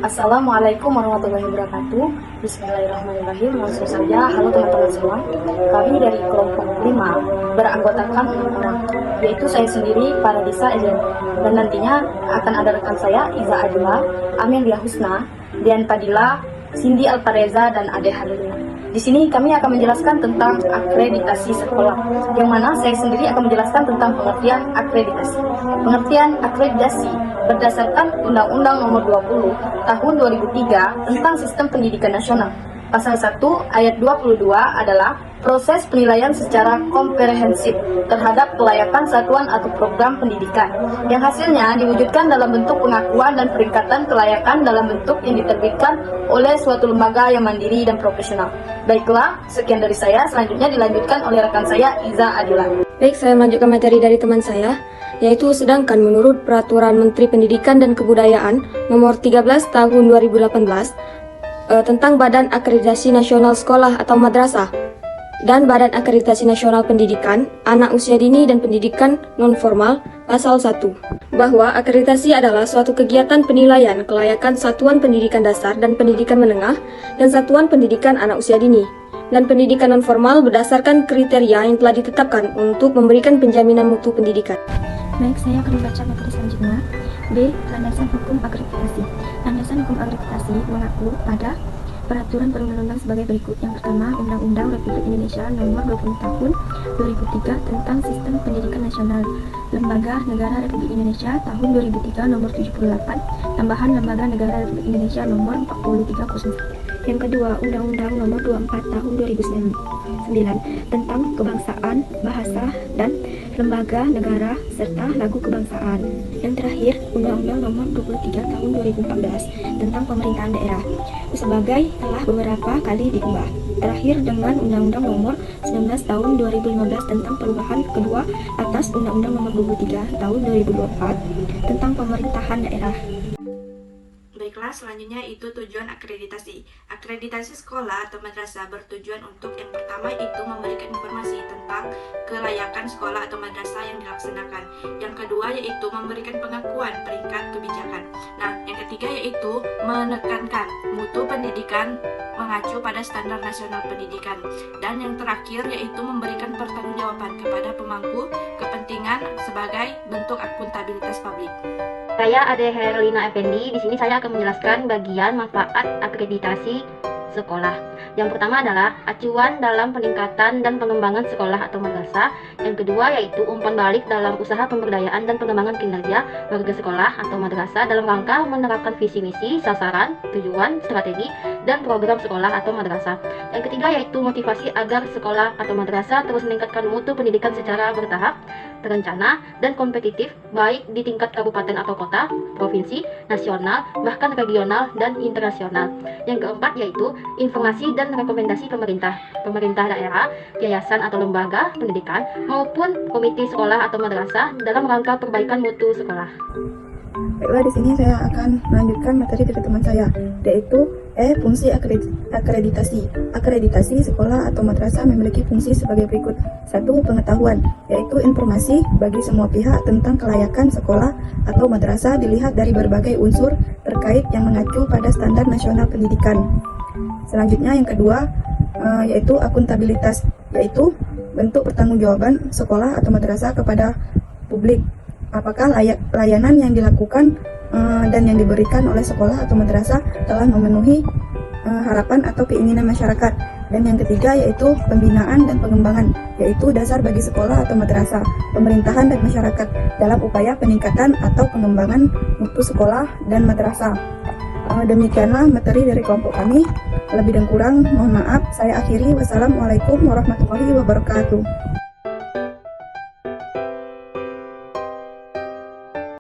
Assalamualaikum warahmatullahi wabarakatuh. Bismillahirrahmanirrahim. Langsung saja, halo teman-teman semua. Kami dari kelompok 5 beranggotakan 6 orang, yaitu saya sendiri, Paradisa Ellen, dan nantinya akan ada rekan saya, Iza Adila, Amelia Husna, Dian Padilla, Cindy Alpareza, dan Ade Harlina. Di sini kami akan menjelaskan tentang akreditasi sekolah, yang mana saya sendiri akan menjelaskan tentang pengertian akreditasi. Pengertian akreditasi berdasarkan Undang-Undang Nomor 20 Tahun 2003 tentang Sistem Pendidikan Nasional. Pasal 1 ayat 22 adalah proses penilaian secara komprehensif terhadap kelayakan satuan atau program pendidikan, yang hasilnya diwujudkan dalam bentuk pengakuan dan peringkatan kelayakan dalam bentuk yang diterbitkan oleh suatu lembaga yang mandiri dan profesional. Baiklah, sekian dari saya. Selanjutnya dilanjutkan oleh rekan saya, Iza Adila. Baik, saya melanjutkan materi dari teman saya, yaitu sedangkan menurut Peraturan Menteri Pendidikan dan Kebudayaan Nomor 13 Tahun 2018 tentang Badan Akreditasi Nasional Sekolah atau Madrasah dan Badan Akreditasi Nasional Pendidikan Anak Usia Dini dan Pendidikan Non-Formal Pasal 1, bahwa akreditasi adalah suatu kegiatan penilaian kelayakan satuan pendidikan dasar dan pendidikan menengah dan satuan pendidikan anak usia dini dan pendidikan non-formal berdasarkan kriteria yang telah ditetapkan untuk memberikan penjaminan mutu pendidikan. Baik, saya akan membaca materi selanjutnya. B. Landasan hukum akreditasi. Landasan hukum akreditasi mengaku pada peraturan perundang-undang sebagai berikut. Yang pertama, Undang-Undang Republik Indonesia Nomor 20 Tahun 2003 tentang Sistem Pendidikan Nasional. Lembaga Negara Republik Indonesia Tahun 2003 Nomor 78, tambahan Lembaga Negara Republik Indonesia Nomor 4301. Yang kedua, Undang-Undang Nomor 24 Tahun 2009 tentang Kebangsaan, Bahasa, dan Lembaga Negara serta Lagu Kebangsaan. Yang terakhir, Undang-Undang Nomor 23 Tahun 2014 tentang Pemerintahan Daerah, sebagai telah beberapa kali diubah. Terakhir dengan Undang-Undang Nomor 19 Tahun 2015 tentang perubahan kedua atas Undang-Undang Nomor 23 Tahun 2024 tentang Pemerintahan Daerah. Baiklah, selanjutnya itu tujuan akreditasi. Akreditasi sekolah atau madrasah bertujuan untuk yang pertama itu memberikan informasi tentang kelayakan sekolah atau madrasah yang dilaksanakan. Yang kedua yaitu memberikan pengakuan peringkat kebijakan. Nah, yang ketiga yaitu menekankan mutu pendidikan mengacu pada standar nasional pendidikan. Dan yang terakhir yaitu memberikan pertanggungjawaban kepada pemangku kepentingan sebagai bentuk akuntabilitas publik. Saya Ade Herlina Effendi. Di sini saya akan menjelaskan bagian manfaat akreditasi sekolah. Yang pertama adalah acuan dalam peningkatan dan pengembangan sekolah atau madrasah. Yang kedua yaitu umpan balik dalam usaha pemberdayaan dan pengembangan kinerja warga sekolah atau madrasah dalam rangka menerapkan visi misi, sasaran, tujuan, strategi, dan program sekolah atau madrasah. Yang ketiga yaitu motivasi agar sekolah atau madrasah terus meningkatkan mutu pendidikan secara bertahap, terencana, dan kompetitif baik di tingkat kabupaten atau kota, provinsi, nasional, bahkan regional dan internasional. Yang keempat yaitu informasi dan rekomendasi pemerintah daerah, yayasan atau lembaga pendidikan, maupun komite sekolah atau madrasah dalam rangka perbaikan mutu sekolah. Baiklah, di sini saya akan melanjutkan materi dari teman saya, yaitu fungsi akreditasi. Akreditasi sekolah atau madrasah memiliki fungsi sebagai berikut. 1. Pengetahuan, yaitu informasi bagi semua pihak tentang kelayakan sekolah atau madrasah dilihat dari berbagai unsur terkait yang mengacu pada standar nasional pendidikan. Selanjutnya yang kedua, yaitu akuntabilitas, yaitu bentuk pertanggungjawaban sekolah atau madrasah kepada publik. Apakah layanan yang dilakukan dan yang diberikan oleh sekolah atau madrasah telah memenuhi harapan atau keinginan masyarakat. Dan yang ketiga yaitu pembinaan dan pengembangan, yaitu dasar bagi sekolah atau madrasah, pemerintahan dan masyarakat dalam upaya peningkatan atau pengembangan mutu sekolah dan madrasah. Demikianlah materi dari kelompok kami. Lebih dan kurang mohon maaf. Saya akhiri. Wassalamualaikum warahmatullahi wabarakatuh.